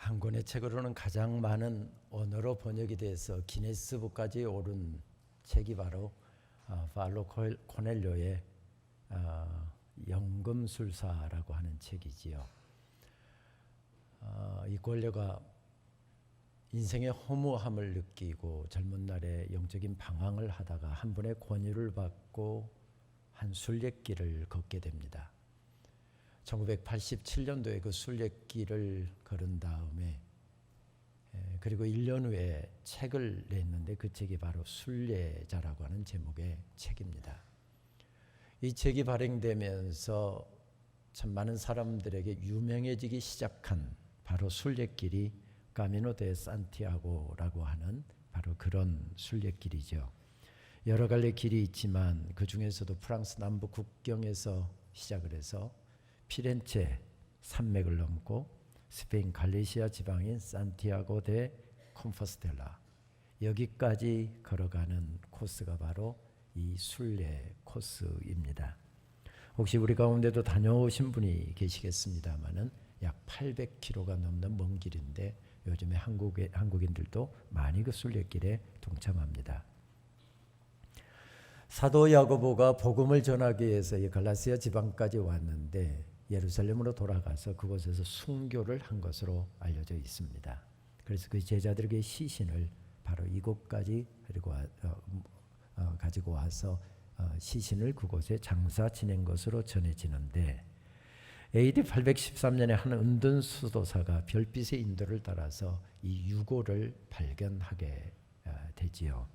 한 권의 책으로는 가장 많은 언어로 번역이 돼서 기네스북까지 오른 책이 바로 파울로 코넬료의 연금술사라고 하는 책이지요. 이 고넬료가 인생의 허무함을 느끼고 젊은 날에 영적인 방황을 하다가 한 분의 권유를 받고 한 순례길을 걷게 됩니다. 1987년도에 그 순례길을 걸은 다음에 그리고 1년 후에 책을 냈는데 그 책이 바로 순례자라고 하는 제목의 책입니다. 이 책이 발행되면서 참 많은 사람들에게 유명해지기 시작한 바로 순례길이 까미노 데 산티아고라고 하는 바로 그런 순례길이죠. 여러 갈래 길이 있지만 그 중에서도 프랑스 남부 국경에서 시작을 해서 피렌체 산맥을 넘고 스페인 갈리시아 지방인 산티아고 데 콤포스텔라 여기까지 걸어가는 코스가 바로 이 순례 코스입니다. 혹시 우리 가운데도 다녀오신 분이 계시겠습니다마는 약 800km가 넘는 먼 길인데 요즘에 한국인들도 많이 그 순례길에 동참합니다. 사도 야고보가 복음을 전하기 위해서 이 갈라시아 지방까지 왔는데 예루살렘으로 돌아가서 그곳에서 순교를 한 것으로 알려져 있습니다. 그래서 그 제자들에게 시신을 바로 이곳까지 가지고 와서 시신을 그곳에 장사 지낸 것으로 전해지는데 AD 813년에 한 은둔 수도사가 별빛의 인도를 따라서 이 유골을 발견하게 되지요.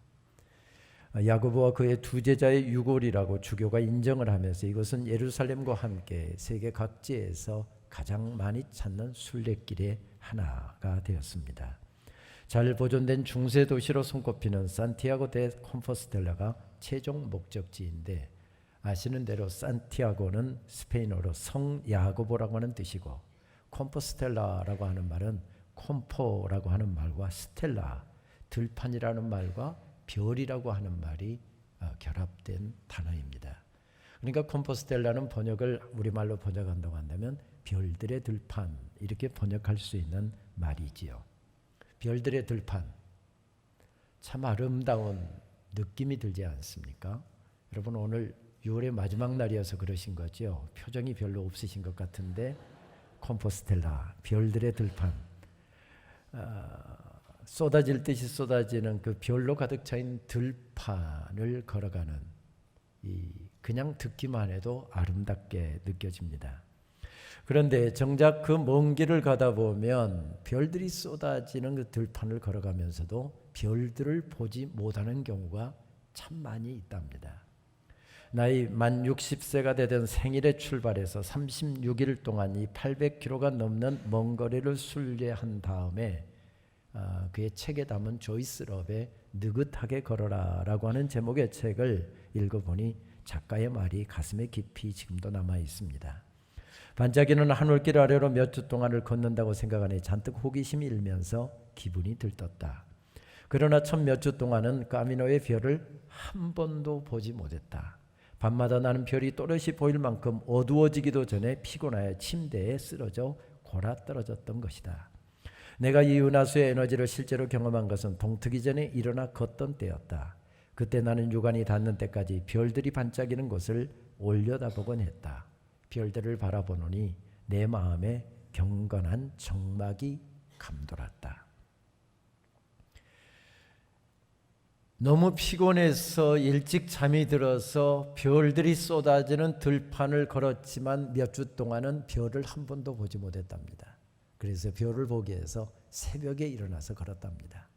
야고보와 그의 두 제자의 유골이라고 주교가 인정을 하면서 이것은 예루살렘과 함께 세계 각지에서 가장 많이 찾는 순례길의 하나가 되었습니다. 잘 보존된 중세 도시로 손꼽히는 산티아고 데 콤포스텔라가 최종 목적지인데 아시는 대로 산티아고는 스페인어로 성 야고보라고 하는 뜻이고 콤포스텔라라고 하는 말은 콤포라고 하는 말과 스텔라 들판이라는 말과 별이라고 하는 말이 결합된 단어입니다. 그러니까 콤포스텔라는 번역을 우리말로 번역한다고 한다면 별들의 들판 이렇게 번역할 수 있는 말이지요. 별들의 들판 참 아름다운 느낌이 들지 않습니까? 여러분 오늘 6월의 마지막 날이어서 그러신 거죠. 표정이 별로 없으신 것 같은데 콤포스텔라 별들의 들판 쏟아질 듯이 쏟아지는 그 별로 가득 차인 들판을 걸어가는 그냥 듣기만 해도 아름답게 느껴집니다. 그런데 정작 그 먼 길을 가다 보면 별들이 쏟아지는 그 들판을 걸어가면서도 별들을 보지 못하는 경우가 참 많이 있답니다. 나이 만 60세가 되던 생일에 출발해서 36일 동안 이 800km가 넘는 먼 거리를 순례한 다음에 그의 책에 담은 조이스 럽의 느긋하게 걸어라 라고 하는 제목의 책을 읽어보니 작가의 말이 가슴에 깊이 지금도 남아 있습니다. 반짝이는 하늘길 아래로 몇 주 동안을 걷는다고 생각하니 잔뜩 호기심이 일면서 기분이 들떴다. 그러나 첫 몇 주 동안은 까미노의 별을 한 번도 보지 못했다. 밤마다 나는 별이 또렷이 보일 만큼 어두워지기도 전에 피곤하여 침대에 쓰러져 골아떨어졌던 것이다. 내가 이 은하수의 에너지를 실제로 경험한 것은 동트기 전에 일어나 걷던 때였다. 그때 나는 유관이 닿는 때까지 별들이 반짝이는 곳을 올려다보곤 했다. 별들을 바라보노니 내 마음에 경건한 정막이 감돌았다. 너무 피곤해서 일찍 잠이 들어서 별들이 쏟아지는 들판을 걸었지만 몇 주 동안은 별을 한 번도 보지 못했답니다. 그래서 별을 보기 위해서 새벽에 일어나서 걸었답니다.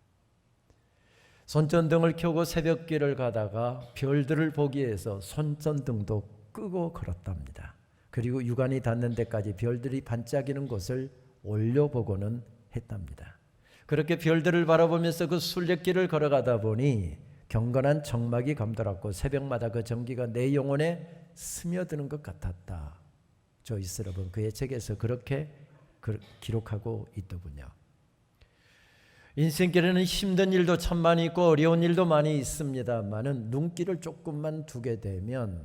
손전등을 켜고 새벽길을 가다가 별들을 보기 위해서 손전등도 끄고 걸었답니다. 그리고 유관이 닿는 데까지 별들이 반짝이는 곳을 올려보고는 했답니다. 그렇게 별들을 바라보면서 그 순례길을 걸어가다 보니 경건한 정막이 감돌았고 새벽마다 그 전기가 내 영혼에 스며드는 것 같았다. 조이스 럽은 그의 책에서 그렇게 기록하고 있더군요. 인생길에는 힘든 일도 참 많이 있고 어려운 일도 많이 있습니다만은 눈길을 조금만 두게 되면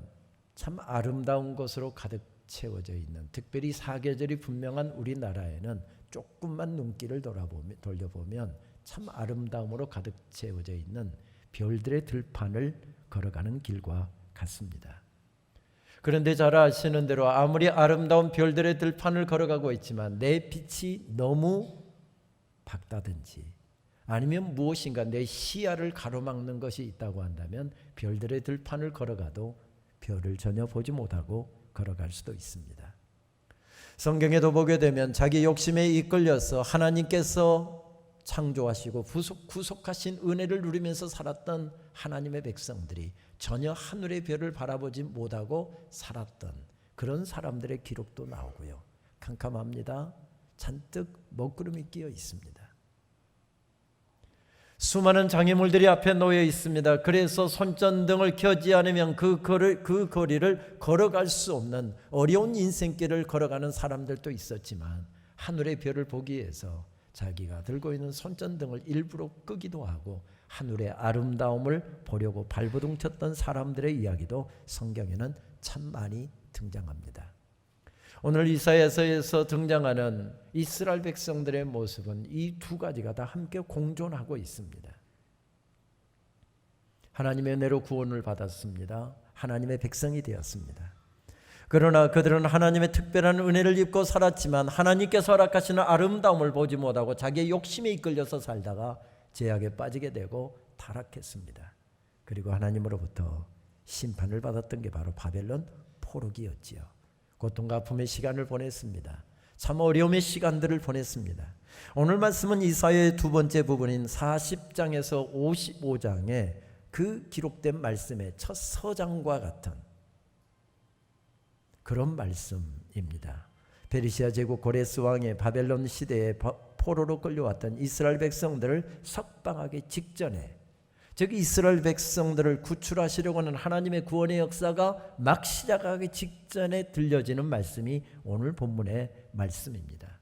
참 아름다운 것으로 가득 채워져 있는, 특별히 사계절이 분명한 우리나라에는 조금만 눈길을 돌려보면 참 아름다움으로 가득 채워져 있는 별들의 들판을 걸어가는 길과 같습니다. 그런데 잘 아시는 대로 아무리 아름다운 별들의 들판을 걸어가고 있지만 내 빛이 너무 밝다든지 아니면 무엇인가 내 시야를 가로막는 것이 있다고 한다면 별들의 들판을 걸어가도 별을 전혀 보지 못하고 걸어갈 수도 있습니다. 성경에도 보게 되면 자기 욕심에 이끌려서 하나님께서 창조하시고 구속하신 은혜를 누리면서 살았던 하나님의 백성들이 전혀 하늘의 별을 바라보지 못하고 살았던 그런 사람들의 기록도 나오고요. 캄캄합니다. 잔뜩 먹구름이 끼어 있습니다. 수많은 장애물들이 앞에 놓여 있습니다. 그래서 손전등을 켜지 않으면 그 거리를 걸어갈 수 없는 어려운 인생길을 걸어가는 사람들도 있었지만 하늘의 별을 보기 위해서 자기가 들고 있는 손전등을 일부러 끄기도 하고 하늘의 아름다움을 보려고 발버둥 쳤던 사람들의 이야기도 성경에는 참 많이 등장합니다. 오늘 이사야서에서 등장하는 이스라엘 백성들의 모습은 이 두 가지가 다 함께 공존하고 있습니다. 하나님의 은혜로 구원을 받았습니다. 하나님의 백성이 되었습니다. 그러나 그들은 하나님의 특별한 은혜를 입고 살았지만 하나님께서 허락하시는 아름다움을 보지 못하고 자기의 욕심에 이끌려서 살다가 죄악에 빠지게 되고 타락했습니다. 그리고 하나님으로부터 심판을 받았던 게 바로 바벨론 포로기였지요. 고통과 아픔의 시간을 보냈습니다. 참 어려움의 시간들을 보냈습니다. 오늘 말씀은 이사야의 두 번째 부분인 40장에서 55장의 그 기록된 말씀의 첫 서장과 같은 그런 말씀입니다. 페르시아 제국 고레스 왕의 바벨론 시대에 포로로 끌려왔던 이스라엘 백성들을 석방하기 직전에, 즉 이스라엘 백성들을 구출하시려고 하는 하나님의 구원의 역사가 막 시작하기 직전에 들려지는 말씀이 오늘 본문의 말씀입니다.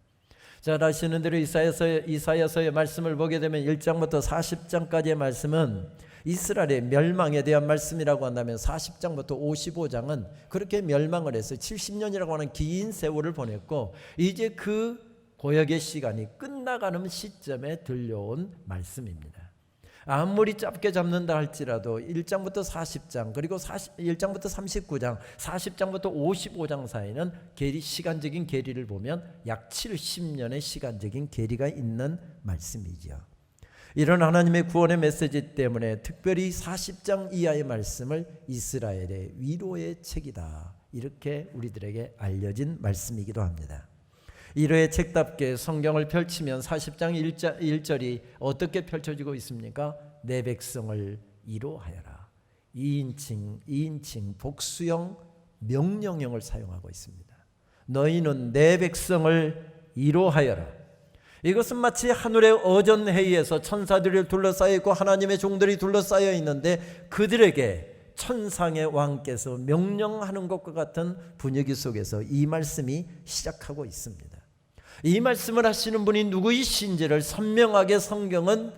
잘 아시는 대로 이사야서의 말씀을 보게 되면 1장부터 40장까지의 말씀은 이스라엘의 멸망에 대한 말씀이라고 한다면 40장부터 55장은 그렇게 멸망을 해서 70년이라고 하는 긴 세월을 보냈고 이제 그 고역의 시간이 끝나가는 시점에 들려온 말씀입니다. 아무리 짧게 잡는다 할지라도 1장부터 40장 그리고 1장부터 39장 40장부터 55장 사이는 시간적인 괴리를 보면 약 70년의 시간적인 괴리가 있는 말씀이죠. 이런 하나님의 구원의 메시지 때문에 특별히 40장 이하의 말씀을 이스라엘의 위로의 책이다, 이렇게 우리들에게 알려진 말씀이기도 합니다. 위로의 책답게 성경을 펼치면 40장 1절이 어떻게 펼쳐지고 있습니까? 내 백성을 위로하여라. 2인칭 복수형 명령형을 사용하고 있습니다. 너희는 내 백성을 위로하여라. 이것은 마치 하늘의 어전회의에서 천사들이 둘러싸여 있고 하나님의 종들이 둘러싸여 있는데 그들에게 천상의 왕께서 명령하는 것과 같은 분위기 속에서 이 말씀이 시작하고 있습니다. 이 말씀을 하시는 분이 누구이신지를 선명하게 성경은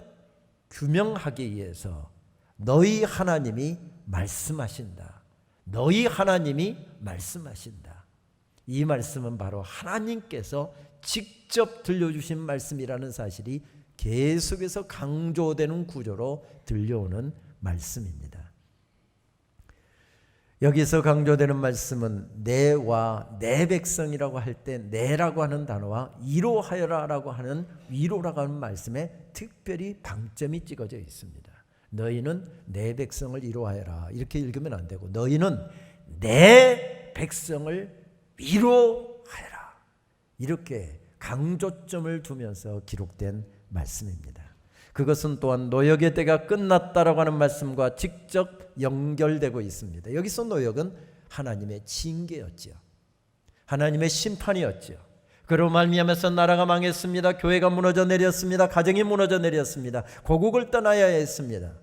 규명하기 위해서 너희 하나님이 말씀하신다. 너희 하나님이 말씀하신다. 이 말씀은 바로 하나님께서 직접 들려주신 말씀이라는 사실이 계속해서 강조되는 구조로 들려오는 말씀입니다. 여기서 강조되는 말씀은 내와 내 백성이라고 할 때 내라고 하는 단어와 위로하여라라고 하는 위로라고 하는 말씀에 특별히 방점이 찍어져 있습니다. 너희는 내 백성을 위로하여라, 이렇게 읽으면 안 되고 너희는 내 백성을 위로하여라, 이렇게 강조점을 두면서 기록된 말씀입니다. 그것은 또한 노역의 때가 끝났다라고 하는 말씀과 직접 연결되고 있습니다. 여기서 노역은 하나님의 징계였지요. 하나님의 심판이었지요. 그로 말미암아서 나라가 망했습니다. 교회가 무너져 내렸습니다. 가정이 무너져 내렸습니다. 고국을 떠나야 했습니다.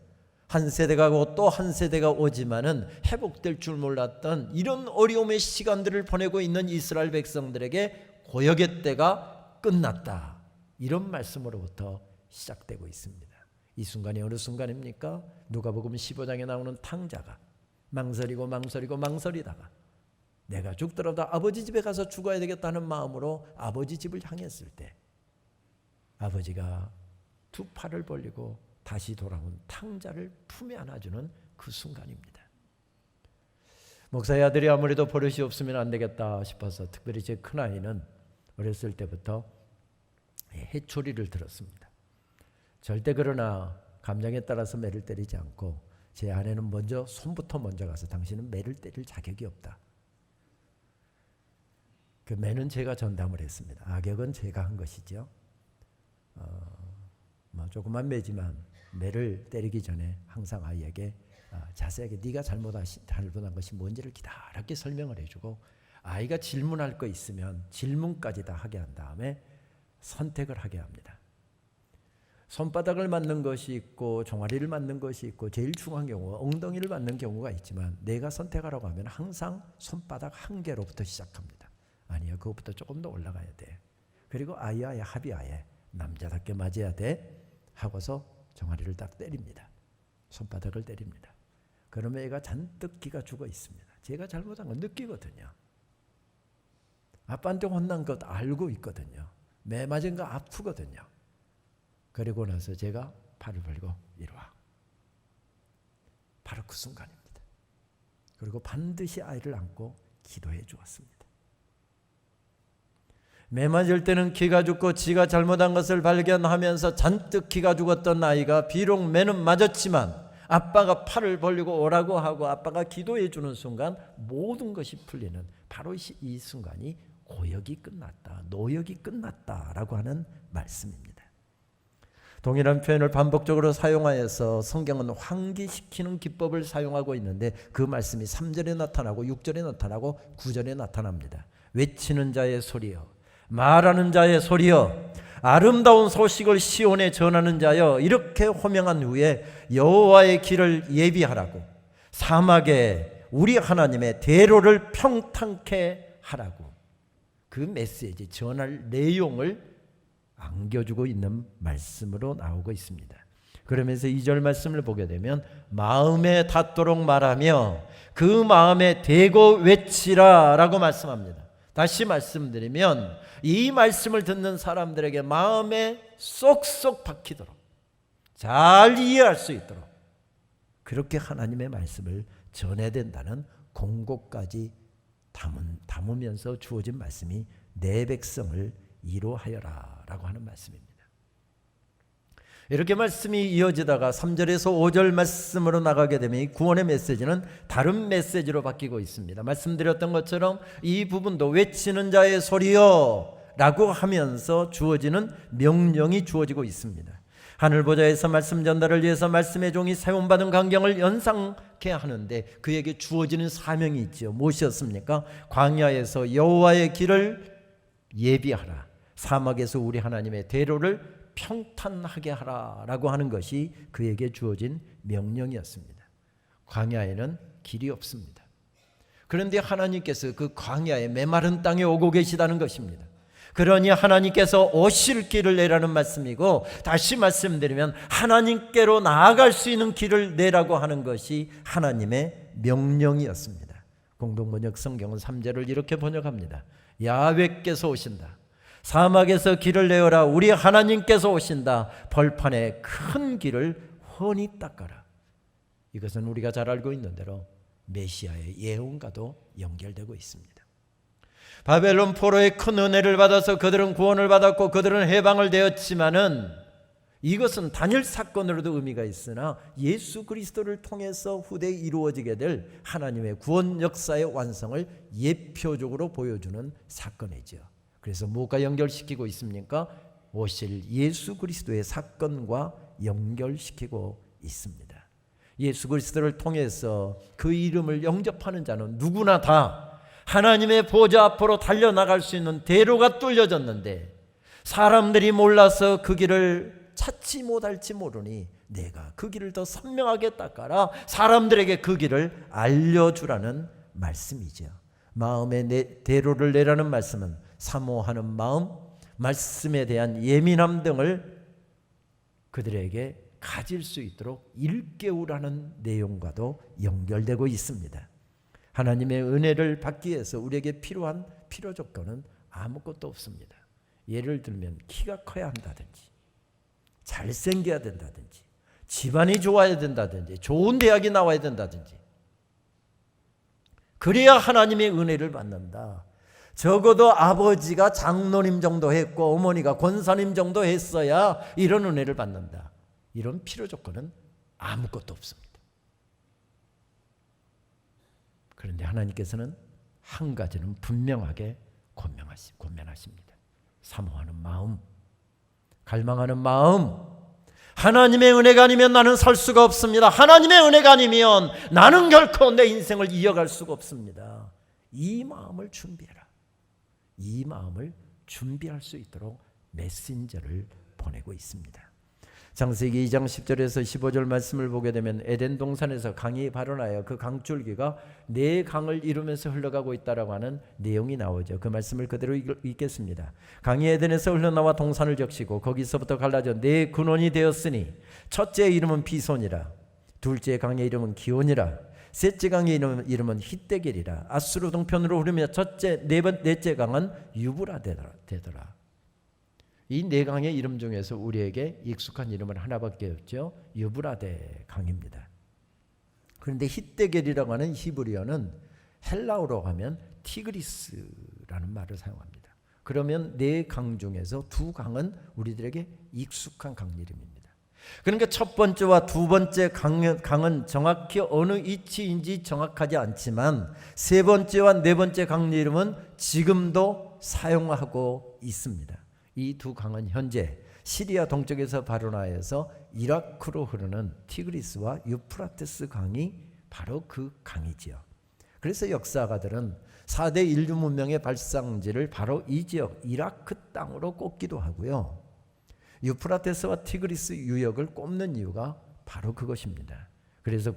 한 세대가 오고 또 한 세대가 오지만은 회복될 줄 몰랐던 이런 어려움의 시간들을 보내고 있는 이스라엘 백성들에게 고역의 때가 끝났다, 이런 말씀으로부터 시작되고 있습니다. 이 순간이 어느 순간입니까? 누가복음 15장에 나오는 탕자가 망설이다가 내가 죽더라도 아버지 집에 가서 죽어야 되겠다는 마음으로 아버지 집을 향했을 때 아버지가 두 팔을 벌리고 다시 돌아온 탕자를 품에 안아주는 그 순간입니다. 목사의 아들이 아무래도 버릇이 없으면 안 되겠다 싶어서 특별히 제 큰아이는 어렸을 때부터 해초리를 들었습니다. 절대 그러나 감정에 따라서 매를 때리지 않고 제 아내는 손부터 먼저 가서 당신은 매를 때릴 자격이 없다. 그 매는 제가 전담을 했습니다. 악역은 제가 한 것이죠. 조그만 매지만 매를 때리기 전에 항상 아이에게 자세하게 네가 잘못한 것이 뭔지를 기다랗게 설명을 해주고 아이가 질문할 거 있으면 질문까지 다 하게 한 다음에 선택을 하게 합니다. 손바닥을 맞는 것이 있고 종아리를 맞는 것이 있고 제일 중요한 경우가 엉덩이를 맞는 경우가 있지만 내가 선택하라고 하면 항상 손바닥 한 개로부터 시작합니다. 아니야, 그것부터 조금 더 올라가야 돼. 그리고 아이와의 합의하에 남자답게 맞아야 돼 하고서 종아리를 딱 때립니다. 손바닥을 때립니다. 그러면 애가 잔뜩 기가 죽어 있습니다. 제가 잘못한 건 느끼거든요. 아빠한테 혼난 것 알고 있거든요. 매 맞은 거 아프거든요. 그리고 나서 제가 팔을 벌고 이리 와. 바로 그 순간입니다. 그리고 반드시 아이를 안고 기도해 주었습니다. 매 맞을 때는 기가 죽고 지가 잘못한 것을 발견하면서 잔뜩 기가 죽었던 아이가 비록 매는 맞았지만 아빠가 팔을 벌리고 오라고 하고 아빠가 기도해 주는 순간 모든 것이 풀리는 바로 이 순간이 고역이 끝났다, 노역이 끝났다라고 하는 말씀입니다. 동일한 표현을 반복적으로 사용하여서 성경은 환기시키는 기법을 사용하고 있는데 그 말씀이 3절에 나타나고 6절에 나타나고 9절에 나타납니다. 외치는 자의 소리여, 말하는 자의 소리여, 아름다운 소식을 시온에 전하는 자여, 이렇게 호명한 후에 여호와의 길을 예비하라고, 사막에 우리 하나님의 대로를 평탄케 하라고, 그 메시지 전할 내용을 안겨주고 있는 말씀으로 나오고 있습니다. 그러면서 2절 말씀을 보게 되면 마음에 닿도록 말하며 그 마음에 대고 외치라 라고 말씀합니다. 다시 말씀드리면 이 말씀을 듣는 사람들에게 마음에 쏙쏙 박히도록 잘 이해할 수 있도록 그렇게 하나님의 말씀을 전해야 된다는 공고까지 담으면서 주어진 말씀이 내 백성을 이루하여라 라고 하는 말씀입니다. 이렇게 말씀이 이어지다가 3절에서 5절 말씀으로 나가게 되면 이 구원의 메시지는 다른 메시지로 바뀌고 있습니다. 말씀드렸던 것처럼 이 부분도 외치는 자의 소리여 라고 하면서 주어지는 명령이 주어지고 있습니다. 하늘보좌에서 말씀 전달을 위해서 말씀의 종이 세움받은 광경을 연상케 하는데 그에게 주어지는 사명이 있죠. 무엇이었습니까? 광야에서 여호와의 길을 예비하라, 사막에서 우리 하나님의 대로를 평탄하게 하라라고 하는 것이 그에게 주어진 명령이었습니다. 광야에는 길이 없습니다. 그런데 하나님께서 그 광야의 메마른 땅에 오고 계시다는 것입니다. 그러니 하나님께서 오실 길을 내라는 말씀이고, 다시 말씀드리면 하나님께로 나아갈 수 있는 길을 내라고 하는 것이 하나님의 명령이었습니다. 공동번역 성경은 3절을 이렇게 번역합니다. 야훼께서 오신다. 사막에서 길을 내어라. 우리 하나님께서 오신다. 벌판에 큰 길을 훤히 닦아라. 이것은 우리가 잘 알고 있는 대로 메시아의 예언과도 연결되고 있습니다. 바벨론 포로의 큰 은혜를 받아서 그들은 구원을 받았고 그들은 해방을 되었지만은 이것은 단일 사건으로도 의미가 있으나 예수 그리스도를 통해서 후대에 이루어지게 될 하나님의 구원 역사의 완성을 예표적으로 보여주는 사건이죠. 그래서 무엇과 연결시키고 있습니까? 오실 예수 그리스도의 사건과 연결시키고 있습니다. 예수 그리스도를 통해서 그 이름을 영접하는 자는 누구나 다 하나님의 보좌 앞으로 달려나갈 수 있는 대로가 뚫려졌는데 사람들이 몰라서 그 길을 찾지 못할지 모르니 내가 그 길을 더 선명하게 닦아라. 사람들에게 그 길을 알려주라는 말씀이죠. 마음의 대로를 내라는 말씀은 사모하는 마음, 말씀에 대한 예민함 등을 그들에게 가질 수 있도록 일깨우라는 내용과도 연결되고 있습니다. 하나님의 은혜를 받기 위해서 우리에게 필요한 필요 조건은 아무것도 없습니다. 예를 들면 키가 커야 한다든지 잘생겨야 된다든지, 집안이 좋아야 된다든지, 좋은 대학이 나와야 된다든지, 그래야 하나님의 은혜를 받는다. 적어도 아버지가 장로님 정도 했고 어머니가 권사님 정도 했어야 이런 은혜를 받는다. 이런 필요 조건은 아무것도 없습니다. 그런데 하나님께서는 한 가지는 분명하게 권면하십니다. 사모하는 마음, 갈망하는 마음. 하나님의 은혜가 아니면 나는 살 수가 없습니다. 하나님의 은혜가 아니면 나는 결코 내 인생을 이어갈 수가 없습니다. 이 마음을 준비해라. 이 마음을 준비할 수 있도록 메신저를 보내고 있습니다. 창세기 2장 10절에서 15절 말씀을 보게 되면 에덴 동산에서 강이 발원하여 그 강줄기가 네 강을 이루면서 흘러가고 있다라고 하는 내용이 나오죠. 그 말씀을 그대로 읽겠습니다. 강이 에덴에서 흘러나와 동산을 적시고 거기서부터 갈라져 네 근원이 되었으니 첫째의 이름은 비손이라, 둘째 강의 이름은 기온이라, 셋째 강의 이름은 히데겔이라. 아수르 동편으로 흐르며 넷째 강은 유브라 되더라. 이 네 강의 이름 중에서 우리에게 익숙한 이름은 하나밖에 없죠. 유브라데 강입니다. 그런데 히데겔이라고 하는 히브리어는 헬라어로 하면 티그리스라는 말을 사용합니다. 그러면 네 강 중에서 두 강은 우리들에게 익숙한 강 이름입니다. 그러니까 첫 번째와 두 번째 강은 정확히 어느 위치인지 정확하지 않지만 세 번째와 네 번째 강 이름은 지금도 사용하고 있습니다. 이 두 강은 현재 시리아 동쪽에서 발원하여서 이라크로 흐르는 티그리스와 유프라테스 강이 바로 그 강이지요. 그래서 역사가들은 4대 인류 문명의 발상지를 바로 이 지역 이라크 땅으로 꼽기도 하고요. 유프라테스와 티그리스 유역을 꼽는 이유가 바로 그것입니다. 그래서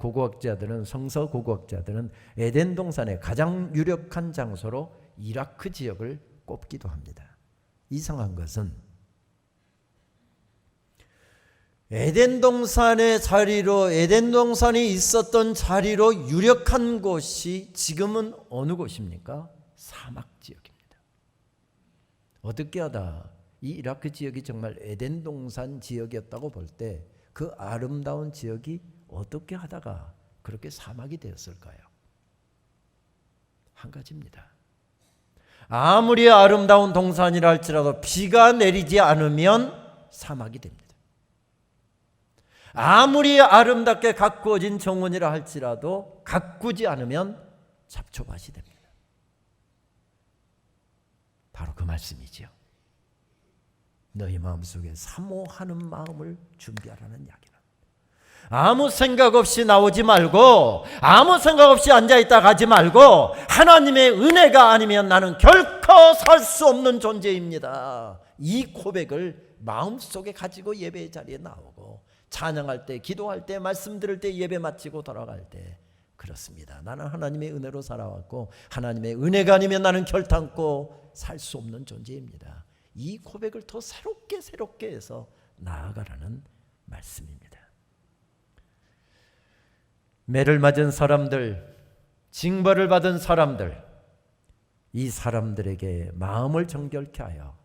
성서 고고학자들은 에덴 동산의 가장 유력한 장소로 이라크 지역을 꼽기도 합니다. 이상한 것은 에덴 동산의 자리로, 에덴 동산이 있었던 자리로 유력한 곳이 지금은 어느 곳입니까? 사막 지역입니다. 어떻게 하다 이 이라크 지역이 정말 에덴 동산 지역이었다고 볼 때 그 아름다운 지역이 어떻게 하다가 그렇게 사막이 되었을까요? 한 가지입니다. 아무리 아름다운 동산이라 할지라도 비가 내리지 않으면 사막이 됩니다. 아무리 아름답게 가꾸어진 정원이라 할지라도 가꾸지 않으면 잡초밭이 됩니다. 바로 그 말씀이지요. 너희 마음속에 사모하는 마음을 준비하라는 이야기는, 아무 생각 없이 나오지 말고 아무 생각 없이 앉아있다 가지 말고 하나님의 은혜가 아니면 나는 결코 살 수 없는 존재입니다. 이 고백을 마음속에 가지고 예배의 자리에 나오고 찬양할 때, 기도할 때, 말씀 들을 때, 예배 마치고 돌아갈 때, 그렇습니다. 나는 하나님의 은혜로 살아왔고 하나님의 은혜가 아니면 나는 결탄코 살 수 없는 존재입니다. 이 고백을 더 새롭게 해서 나아가라는 말씀입니다. 매를 맞은 사람들, 징벌을 받은 사람들, 이 사람들에게 마음을 정결케 하여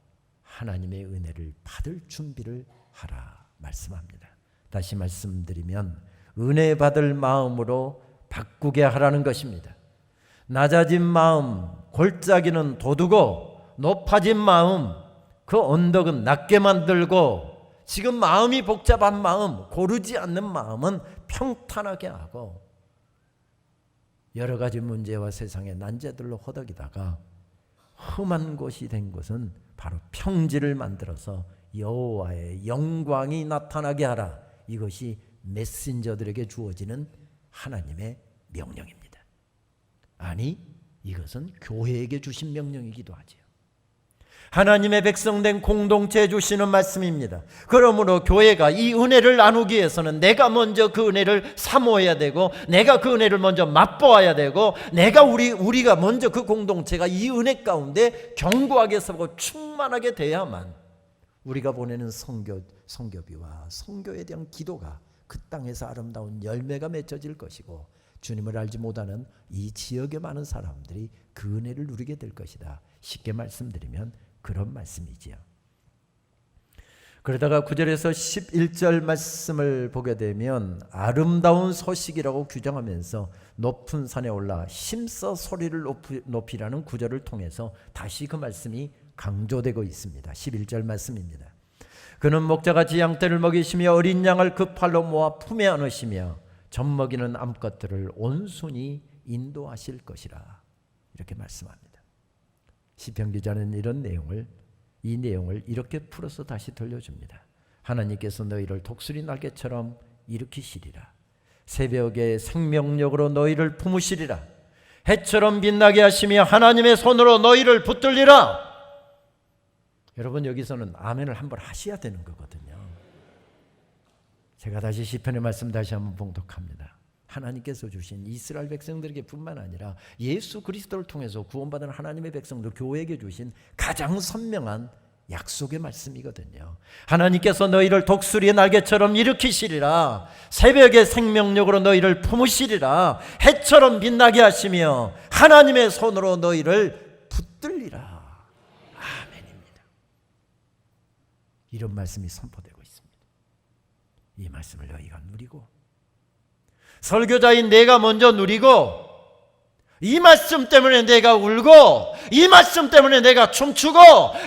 하나님의 은혜를 받을 준비를 하라 말씀합니다. 다시 말씀드리면 은혜 받을 마음으로 바꾸게 하라는 것입니다. 낮아진 마음, 골짜기는 돋우고 높아진 마음, 그 언덕은 낮게 만들고 지금 마음이 복잡한 마음, 고르지 않는 마음은 평탄하게 하고 여러 가지 문제와 세상의 난제들로 허덕이다가 험한 곳이 된 것은 바로 평지를 만들어서 여호와의 영광이 나타나게 하라. 이것이 메신저들에게 주어지는 하나님의 명령입니다. 아니, 이것은 교회에게 주신 명령이기도 하지요. 하나님의 백성된 공동체에 주시는 말씀입니다. 그러므로 교회가 이 은혜를 나누기 위해서는 내가 먼저 그 은혜를 사모해야 되고, 내가 그 은혜를 먼저 맛보아야 되고, 우리가 먼저 그 공동체가 이 은혜 가운데 견고하게 서고 충만하게 돼야만 우리가 보내는 선교비와 선교에 대한 기도가 그 땅에서 아름다운 열매가 맺어질 것이고, 주님을 알지 못하는 이 지역의 많은 사람들이 그 은혜를 누리게 될 것이다. 쉽게 말씀드리면 그런 말씀이지요. 그러다가 9절에서 11절 말씀을 보게 되면 아름다운 소식이라고 규정하면서 높은 산에 올라 힘써 소리를 높이라는 구절을 통해서 다시 그 말씀이 강조되고 있습니다. 11절 말씀입니다. 그는 목자같이 양떼를 먹이시며 어린 양을 그 팔로 모아 품에 안으시며 젖먹이는 암컷들을 온순히 인도하실 것이라, 이렇게 말씀합니다. 시편 기자는 이 내용을 이렇게 풀어서 다시 들려줍니다. 하나님께서 너희를 독수리 날개처럼 일으키시리라. 새벽에 생명력으로 너희를 품으시리라. 해처럼 빛나게 하시며 하나님의 손으로 너희를 붙들리라. 여러분, 여기서는 아멘을 한번 하셔야 되는 거거든요. 제가 다시 시편의 말씀 다시 한번 봉독합니다. 하나님께서 주신 이스라엘 백성들에게 뿐만 아니라 예수 그리스도를 통해서 구원받은 하나님의 백성들, 교회에게 주신 가장 선명한 약속의 말씀이거든요. 하나님께서 너희를 독수리의 날개처럼 일으키시리라. 새벽의 생명력으로 너희를 품으시리라. 해처럼 빛나게 하시며 하나님의 손으로 너희를 붙들리라. 아멘입니다. 이런 말씀이 선포되고 있습니다. 이 말씀을 너희가 누리고, 설교자인 내가 먼저 누리고, 이 말씀 때문에 내가 울고, 이 말씀 때문에 내가 춤추고,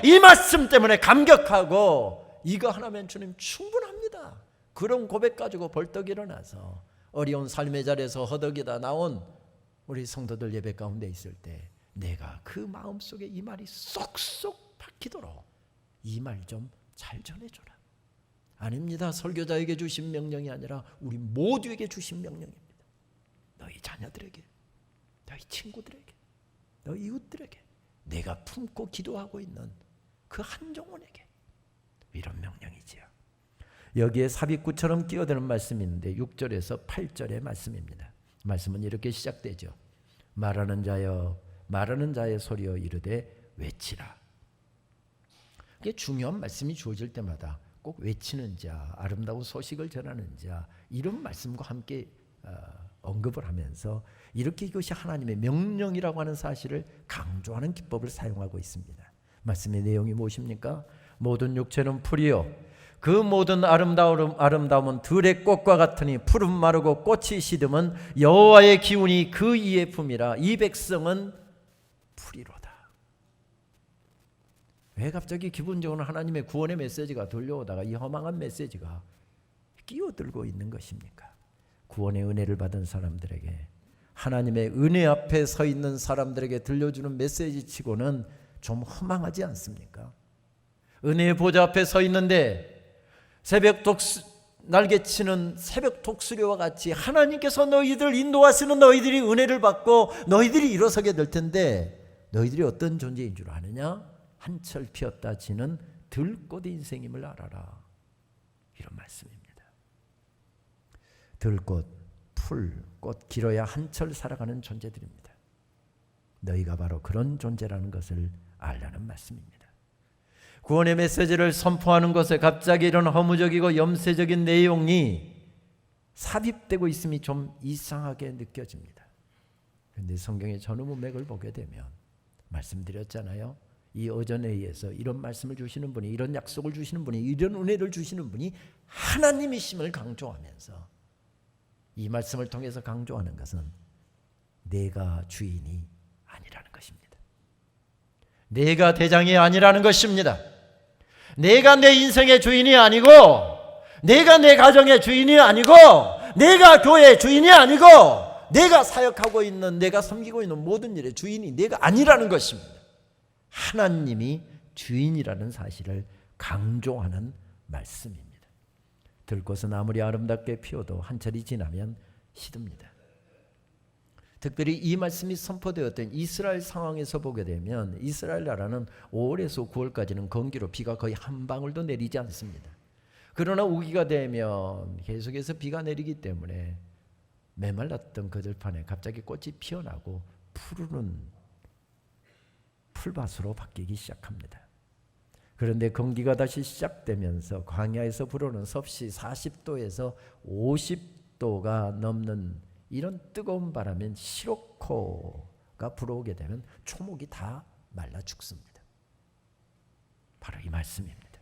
이 말씀 때문에 감격하고, 이거 하나면 주님 충분합니다. 그런 고백 가지고 벌떡 일어나서 어려운 삶의 자리에서 허덕이다 나온 우리 성도들 예배 가운데 있을 때 내가 그 마음속에 이 말이 쏙쏙 박히도록 이 말 좀 잘 전해줘라. 아닙니다. 설교자에게 주신 명령이 아니라 우리 모두에게 주신 명령입니다. 너희 자녀들에게, 너희 친구들에게, 너희 이웃들에게, 내가 품고 기도하고 있는 그 한 영혼에게 이런 명령이지요. 여기에 삽입구처럼 끼어드는 말씀이 있는데 6절에서 8절의 말씀입니다. 말씀은 이렇게 시작되죠. 말하는 자의 소리여 이르되 외치라. 이게 중요한 말씀이 주어질 때마다 꼭 외치는 자, 아름다운 소식을 전하는 자, 이런 말씀과 함께 언급을 하면서 이렇게 이것이 하나님의 명령이라고 하는 사실을 강조하는 기법을 사용하고 있습니다. 말씀의 내용이 무엇입니까? 모든 육체는 풀이요, 그 모든 아름다움은 들의 꽃과 같으니 푸른 마르고 꽃이 시듬은 여호와의 기운이 그 이에 품이라. 이 백성은 풀이로다. 왜 갑자기 기본적으로 하나님의 구원의 메시지가 들려오다가 이 허망한 메시지가 끼어들고 있는 것입니까? 구원의 은혜를 받은 사람들에게, 하나님의 은혜 앞에 서 있는 사람들에게 들려주는 메시지 치고는 좀 허망하지 않습니까? 은혜의 보좌 앞에 서 있는데 날개치는 새벽 독수리와 같이 하나님께서 너희들 인도하시는 너희들이 은혜를 받고 너희들이 일어서게 될 텐데, 너희들이 어떤 존재인 줄 아느냐? 한철 피었다 지는 들꽃의 인생임을 알아라. 이런 말씀입니다. 들꽃, 풀, 꽃 길어야 한철 살아가는 존재들입니다. 너희가 바로 그런 존재라는 것을 알라는 말씀입니다. 구원의 메시지를 선포하는 것에 갑자기 이런 허무적이고 염세적인 내용이 삽입되고 있음이 좀 이상하게 느껴집니다. 그런데 성경의 전후 문맥을 보게 되면 말씀드렸잖아요. 이 어전에 의해서 이런 말씀을 주시는 분이, 이런 약속을 주시는 분이, 이런 은혜를 주시는 분이 하나님이심을 강조하면서 이 말씀을 통해서 강조하는 것은 내가 주인이 아니라는 것입니다. 내가 대장이 아니라는 것입니다. 내가 내 인생의 주인이 아니고, 내가 내 가정의 주인이 아니고, 내가 교회의 주인이 아니고, 내가 사역하고 있는, 내가 섬기고 있는 모든 일의 주인이 내가 아니라는 것입니다. 하나님이 주인이라는 사실을 강조하는 말씀입니다. 들꽃은 아무리 아름답게 피어도 한철이 지나면 시듭니다. 특별히 이 말씀이 선포되었던 이스라엘 상황에서 보게 되면 이스라엘 나라는 5월에서 9월까지는 건기로 비가 거의 한 방울도 내리지 않습니다. 그러나 우기가 되면 계속해서 비가 내리기 때문에 메말랐던 그 들판에 갑자기 꽃이 피어나고 푸르른 풀밭으로 바뀌기 시작합니다. 그런데 건기가 다시 시작되면서 광야에서 불어오는 섭씨 40도에서 50도가 넘는 이런 뜨거운 바람엔 시로코가 불어오게 되면 초목이 다 말라 죽습니다. 바로 이 말씀입니다.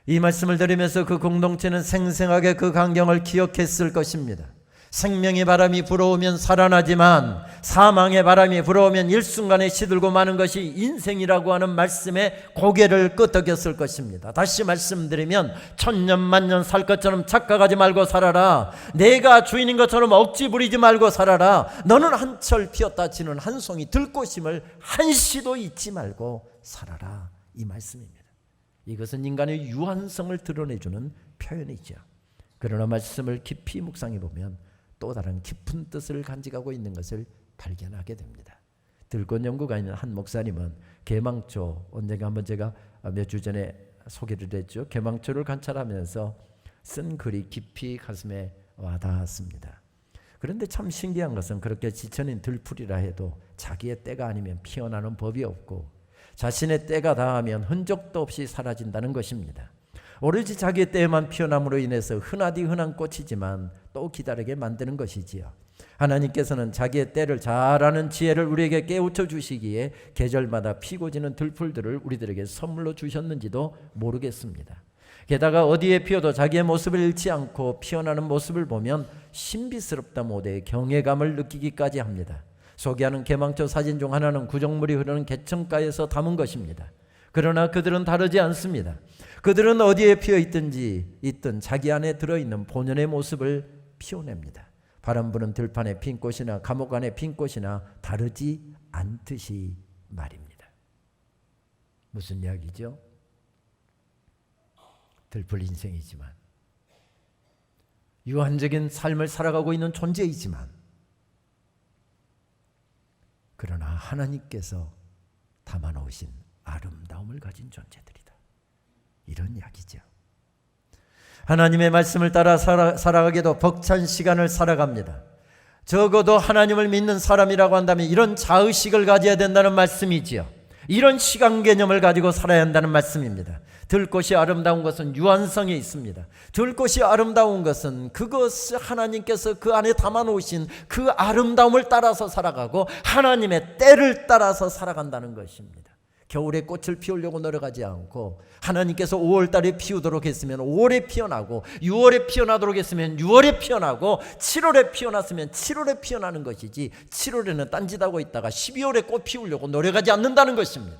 이 말씀을 들으면서 그 공동체는 생생하게 그 광경을 기억했을 것입니다. 생명의 바람이 불어오면 살아나지만 사망의 바람이 불어오면 일순간에 시들고 마는 것이 인생이라고 하는 말씀에 고개를 끄덕였을 것입니다. 다시 말씀드리면 천년 만년 살 것처럼 착각하지 말고 살아라. 내가 주인인 것처럼 억지 부리지 말고 살아라. 너는 한철 피었다 지는 한 송이 들꽃임을 한시도 잊지 말고 살아라. 이 말씀입니다. 이것은 인간의 유한성을 드러내주는 표현이죠. 그러나 말씀을 깊이 묵상해 보면 또 다른 깊은 뜻을 간직하고 있는 것을 발견하게 됩니다. 들꽃 연구가 있는 한 목사님은 개망초, 언젠가 한번 제가 몇 주 전에 소개를 했죠. 개망초를 관찰하면서 쓴 글이 깊이 가슴에 와닿았습니다. 그런데 참 신기한 것은 그렇게 지천인 들풀이라 해도 자기의 때가 아니면 피어나는 법이 없고 자신의 때가 닿으면 흔적도 없이 사라진다는 것입니다. 오로지 자기의 때에만 피어남으로 인해서 흔하디 흔한 꽃이지만 또 기다리게 만드는 것이지요. 하나님께서는 자기의 때를 잘 아는 지혜를 우리에게 깨우쳐 주시기에 계절마다 피고 지는 들풀들을 우리들에게 선물로 주셨는지도 모르겠습니다. 게다가 어디에 피어도 자기의 모습을 잃지 않고 피어나는 모습을 보면 신비스럽다 못해 경외감을 느끼기까지 합니다. 소개하는 개망초 사진 중 하나는 구정물이 흐르는 개천가에서 담은 것입니다. 그러나 그들은 다르지 않습니다. 그들은 어디에 피어 있든 자기 안에 들어있는 본연의 모습을 피워냅니다. 바람 부는 들판의 핀 꽃이나 감옥 안의 핀 꽃이나 다르지 않듯이 말입니다. 무슨 이야기죠? 들풀 인생이지만 유한적인 삶을 살아가고 있는 존재이지만 그러나 하나님께서 담아놓으신 아름다움을 가진 존재들이다. 이런 이야기죠. 하나님의 말씀을 따라 살아가기도 벅찬 시간을 살아갑니다. 적어도 하나님을 믿는 사람이라고 한다면 이런 자의식을 가져야 된다는 말씀이지요. 이런 시간 개념을 가지고 살아야 한다는 말씀입니다. 들꽃이 아름다운 것은 유한성이 있습니다. 들꽃이 아름다운 것은 그것을 하나님께서 그 안에 담아놓으신 그 아름다움을 따라서 살아가고 하나님의 때를 따라서 살아간다는 것입니다. 겨울에 꽃을 피우려고 노력하지 않고 하나님께서 5월달에 피우도록 했으면 5월에 피어나고 6월에 피어나도록 했으면 6월에 피어나고 7월에 피어났으면 7월에 피어나는 것이지 7월에는 딴짓하고 있다가 12월에 꽃 피우려고 노력하지 않는다는 것입니다.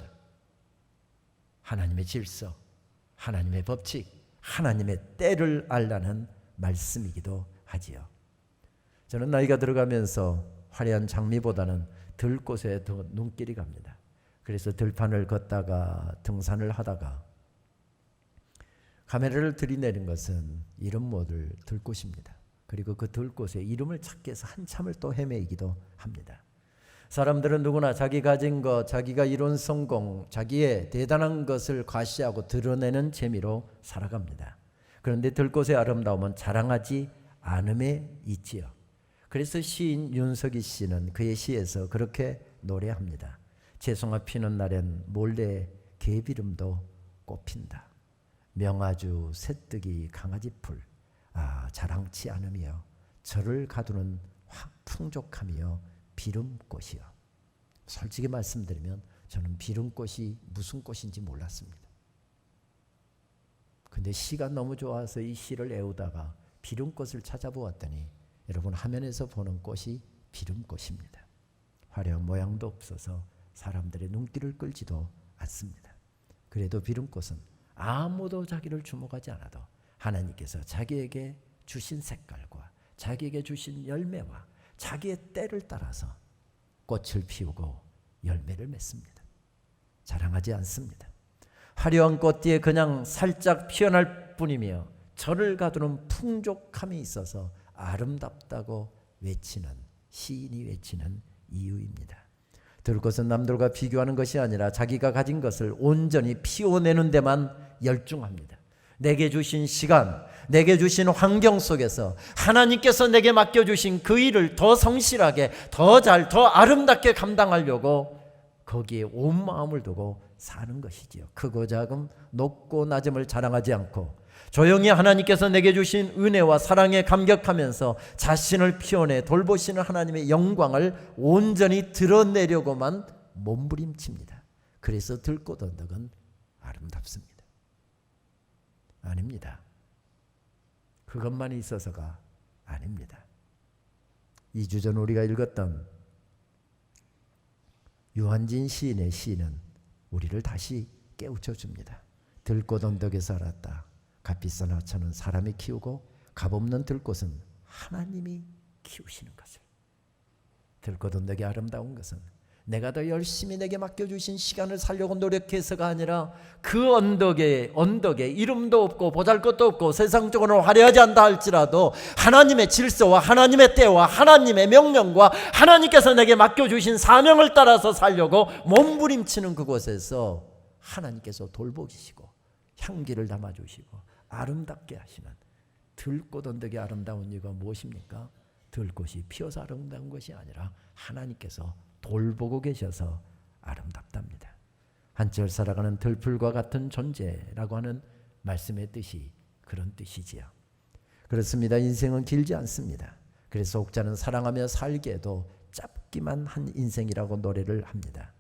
하나님의 질서, 하나님의 법칙, 하나님의 때를 알라는 말씀이기도 하지요. 저는 나이가 들어가면서 화려한 장미보다는 들꽃에 더 눈길이 갑니다. 그래서 들판을 걷다가 등산을 하다가 카메라를 들이내는 것은 이름 모를 들꽃입니다. 그리고 그 들꽃의 이름을 찾기 위해서 한참을 또 헤매이기도 합니다. 사람들은 누구나 자기 가진 것, 자기가 이룬 성공, 자기의 대단한 것을 과시하고 드러내는 재미로 살아갑니다. 그런데 들꽃의 아름다움은 자랑하지 않음에 있지요. 그래서 시인 윤석이 씨는 그의 시에서 그렇게 노래합니다. 채송화 피는 날엔 몰래 개비름도 꽃핀다. 명아주 새뜨기 강아지풀 자랑치 않으며 저를 가두는 풍족함이여 비름꽃이요. 솔직히 말씀드리면 저는 비름꽃이 무슨 꽃인지 몰랐습니다. 근데 시가 너무 좋아서 이 시를 애우다가 비름꽃을 찾아보았더니 여러분 화면에서 보는 꽃이 비름꽃입니다. 화려한 모양도 없어서 사람들의 눈길을 끌지도 않습니다. 그래도 비름꽃은 아무도 자기를 주목하지 않아도 하나님께서 자기에게 주신 색깔과 자기에게 주신 열매와 자기의 때를 따라서 꽃을 피우고 열매를 맺습니다. 자랑하지 않습니다. 화려한 꽃 뒤에 그냥 살짝 피어날 뿐이며 저를 가두는 풍족함이 있어서 아름답다고 외치는 시인이 외치는 이유입니다. 들꽃은 남들과 비교하는 것이 아니라 자기가 가진 것을 온전히 피워내는 데만 열중합니다. 내게 주신 시간, 내게 주신 환경 속에서 하나님께서 내게 맡겨주신 그 일을 더 성실하게, 더 잘, 더 아름답게 감당하려고 거기에 온 마음을 두고 사는 것이지요. 크고 작음, 높고 낮음을 자랑하지 않고 조용히 하나님께서 내게 주신 은혜와 사랑에 감격하면서 자신을 피워내 돌보시는 하나님의 영광을 온전히 드러내려고만 몸부림칩니다. 그래서 들꽃 언덕은 아름답습니다. 아닙니다. 그것만 있어서가 아닙니다. 2주 전 우리가 읽었던 유한진 시인의 시는 우리를 다시 깨우쳐 줍니다. 들꽃 언덕에 살았다. 값비싼 하천은 사람이 키우고 값없는 들꽃은 하나님이 키우시는 것을. 들꽃 언덕이 아름다운 것은 내가 더 열심히 내게 맡겨주신 시간을 살려고 노력해서가 아니라 그 언덕에 이름도 없고 보잘것도 없고 세상적으로 화려하지 않다 할지라도 하나님의 질서와 하나님의 때와 하나님의 명령과 하나님께서 내게 맡겨주신 사명을 따라서 살려고 몸부림치는 그곳에서 하나님께서 돌보시고 향기를 담아주시고 아름답게 하시는 들꽃 언덕이 아름다운 이유가 무엇입니까? 들꽃이 피어서 아름다운 것이 아니라 하나님께서 돌보고 계셔서 아름답답니다. 한철 살아가는 들풀과 같은 존재라고 하는 말씀의 뜻이 그런 뜻이지요. 그렇습니다. 인생은 길지 않습니다. 그래서 옥자는 사랑하며 살기에도 짧기만 한 인생이라고 노래를 합니다.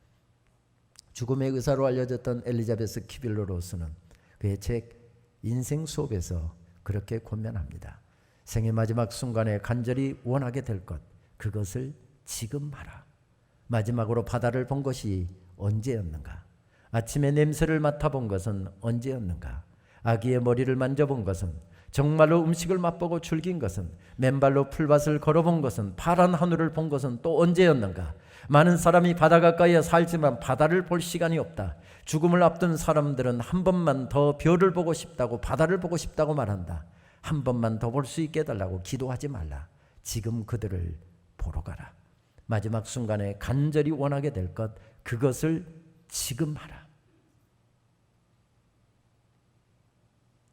죽음의 의사로 알려졌던 엘리자베스 키빌러 로스는 그의 책 인생 수업에서 그렇게 권면합니다. 생의 마지막 순간에 간절히 원하게 될 것, 그것을 지금 하라. 마지막으로 바다를 본 것이 언제였는가? 아침에 냄새를 맡아본 것은 언제였는가? 아기의 머리를 만져본 것은, 정말로 음식을 맛보고 즐긴 것은, 맨발로 풀밭을 걸어본 것은, 파란 하늘을 본 것은 또 언제였는가? 많은 사람이 바다 가까이에 살지만 바다를 볼 시간이 없다. 죽음을 앞둔 사람들은 한 번만 더 별을 보고 싶다고, 바다를 보고 싶다고 말한다. 한 번만 더 볼 수 있게 해달라고 기도하지 말라. 지금 그들을 보러 가라. 마지막 순간에 간절히 원하게 될 것, 그것을 지금 하라.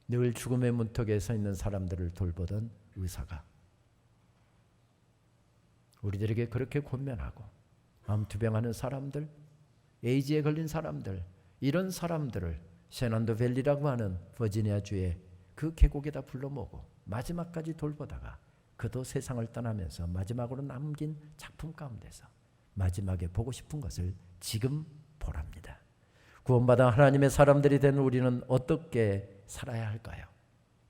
늘 죽음의 문턱에 서 있는 사람들을 돌보던 의사가 우리들에게 그렇게 권면하고, 암투병하는 사람들, 에이즈에 걸린 사람들, 이런 사람들을 셰넌더 밸리라고 하는 버지니아주의 그 계곡에다 불러 모으고 마지막까지 돌보다가 그도 세상을 떠나면서 마지막으로 남긴 작품 가운데서 마지막에 보고 싶은 것을 지금 보랍니다. 구원받아 하나님의 사람들이 된 우리는 어떻게 살아야 할까요?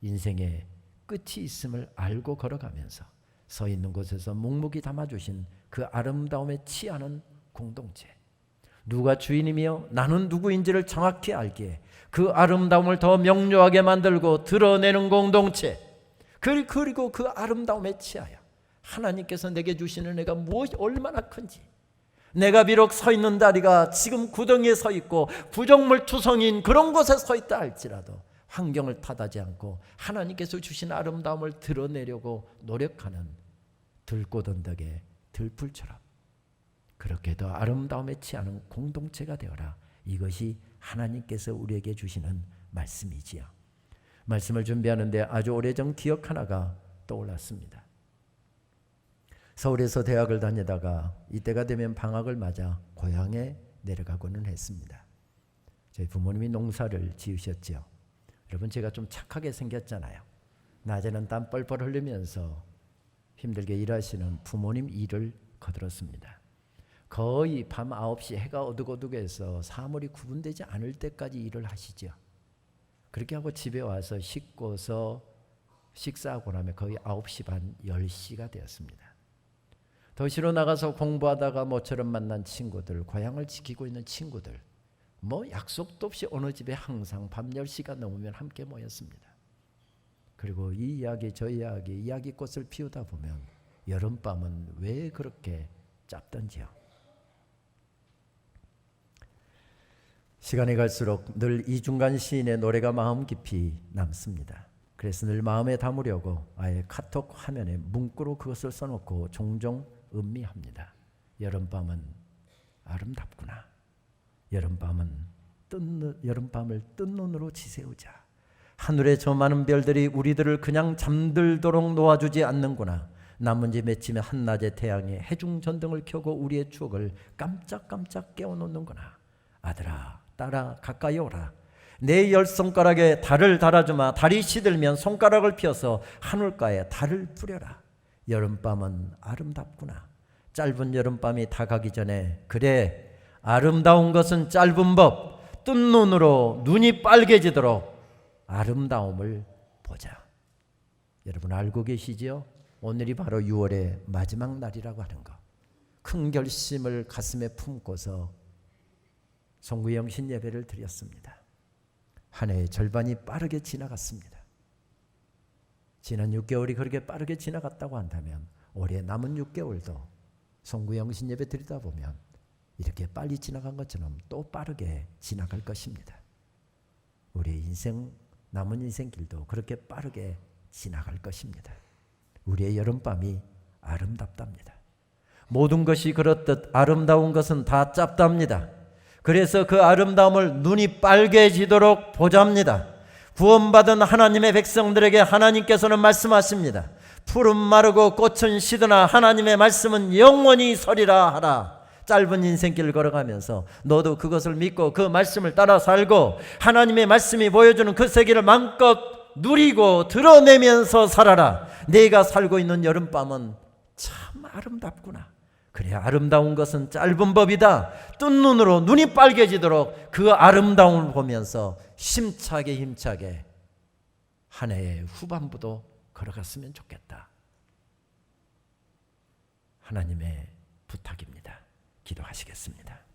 인생의 끝이 있음을 알고 걸어가면서 서 있는 곳에서 묵묵히 담아주신 그 아름다움에 취하는 공동체, 누가 주인이며 나는 누구인지를 정확히 알기에 그 아름다움을 더 명료하게 만들고 드러내는 공동체, 그리고 그 아름다움에 취하여 하나님께서 내게 주시는 은혜가 무엇이 얼마나 큰지, 내가 비록 서 있는 자리가 지금 구덩이에 서 있고 부정물투성인 그런 곳에 서 있다 할지라도 환경을 탓하지 않고 하나님께서 주신 아름다움을 드러내려고 노력하는 들꽃 언덕의 들풀처럼 그렇게 더 아름다움에 취하는 공동체가 되어라. 이것이 하나님께서 우리에게 주시는 말씀이지요. 말씀을 준비하는데 아주 오래전 기억 하나가 떠올랐습니다. 서울에서 대학을 다니다가 이때가 되면 방학을 맞아 고향에 내려가고는 했습니다. 저희 부모님이 농사를 지으셨죠. 여러분, 제가 좀 착하게 생겼잖아요. 낮에는 땀 뻘뻘 흘리면서 힘들게 일하시는 부모님 일을 거들었습니다. 거의 밤 9시 해가 어둑어둑해서 사물이 구분되지 않을 때까지 일을 하시죠. 그렇게 하고 집에 와서 씻고서 식사하고 나면 거의 9시 반, 10시가 되었습니다. 도시로 나가서 공부하다가 모처럼 만난 친구들, 고향을 지키고 있는 친구들, 약속도 없이 어느 집에 항상 밤 10시가 넘으면 함께 모였습니다. 그리고 이 이야기 저 이야기, 이야기꽃을 피우다 보면 여름밤은 왜 그렇게 짧던지요. 시간이 갈수록 늘 이중간 시인의 노래가 마음 깊이 남습니다. 그래서 늘 마음에 담으려고 아예 카톡 화면에 문구로 그것을 써놓고 종종 음미합니다. 여름밤은 아름답구나. 여름밤을 뜬 눈으로 지새우자. 하늘의 저 많은 별들이 우리들을 그냥 잠들도록 놓아주지 않는구나. 나뭇잎 맺히며 한낮의 태양이 해중 전등을 켜고 우리의 추억을 깜짝깜짝 깨워놓는구나. 아들아, 딸아, 가까이 오라. 내 10손가락에 달을 달아주마. 달이 시들면 손가락을 펴서 하늘가에 달을 뿌려라. 여름밤은 아름답구나. 짧은 여름밤이 다 가기 전에, 그래, 아름다운 것은 짧은 법, 뜬 눈으로 눈이 빨개지도록 아름다움을 보자. 여러분 알고 계시죠? 오늘이 바로 6월의 마지막 날이라고 하는 것. 큰 결심을 가슴에 품고서 송구영신 예배를 드렸습니다. 한 해의 절반이 빠르게 지나갔습니다. 지난 6개월이 그렇게 빠르게 지나갔다고 한다면 올해 남은 6개월도 송구영신 예배 드리다 보면 이렇게 빨리 지나간 것처럼 또 빠르게 지나갈 것입니다. 우리의 인생, 남은 인생길도 그렇게 빠르게 지나갈 것입니다. 우리의 여름밤이 아름답답니다. 모든 것이 그렇듯 아름다운 것은 다 짧답니다. 그래서 그 아름다움을 눈이 빨개지도록 보자합니다. 구원받은 하나님의 백성들에게 하나님께서는 말씀하십니다. 푸른 마르고 꽃은 시드나 하나님의 말씀은 영원히 서리라 하라. 짧은 인생길을 걸어가면서 너도 그것을 믿고 그 말씀을 따라 살고 하나님의 말씀이 보여주는 그 세계를 마음껏 누리고 드러내면서 살아라. 내가 살고 있는 여름밤은 참 아름답구나. 그래, 아름다운 것은 짧은 법이다. 뜬 눈으로 눈이 빨개지도록 그 아름다움을 보면서 힘차게 한 해의 후반부도 걸어갔으면 좋겠다. 하나님의 부탁입니다. 기도하시겠습니다.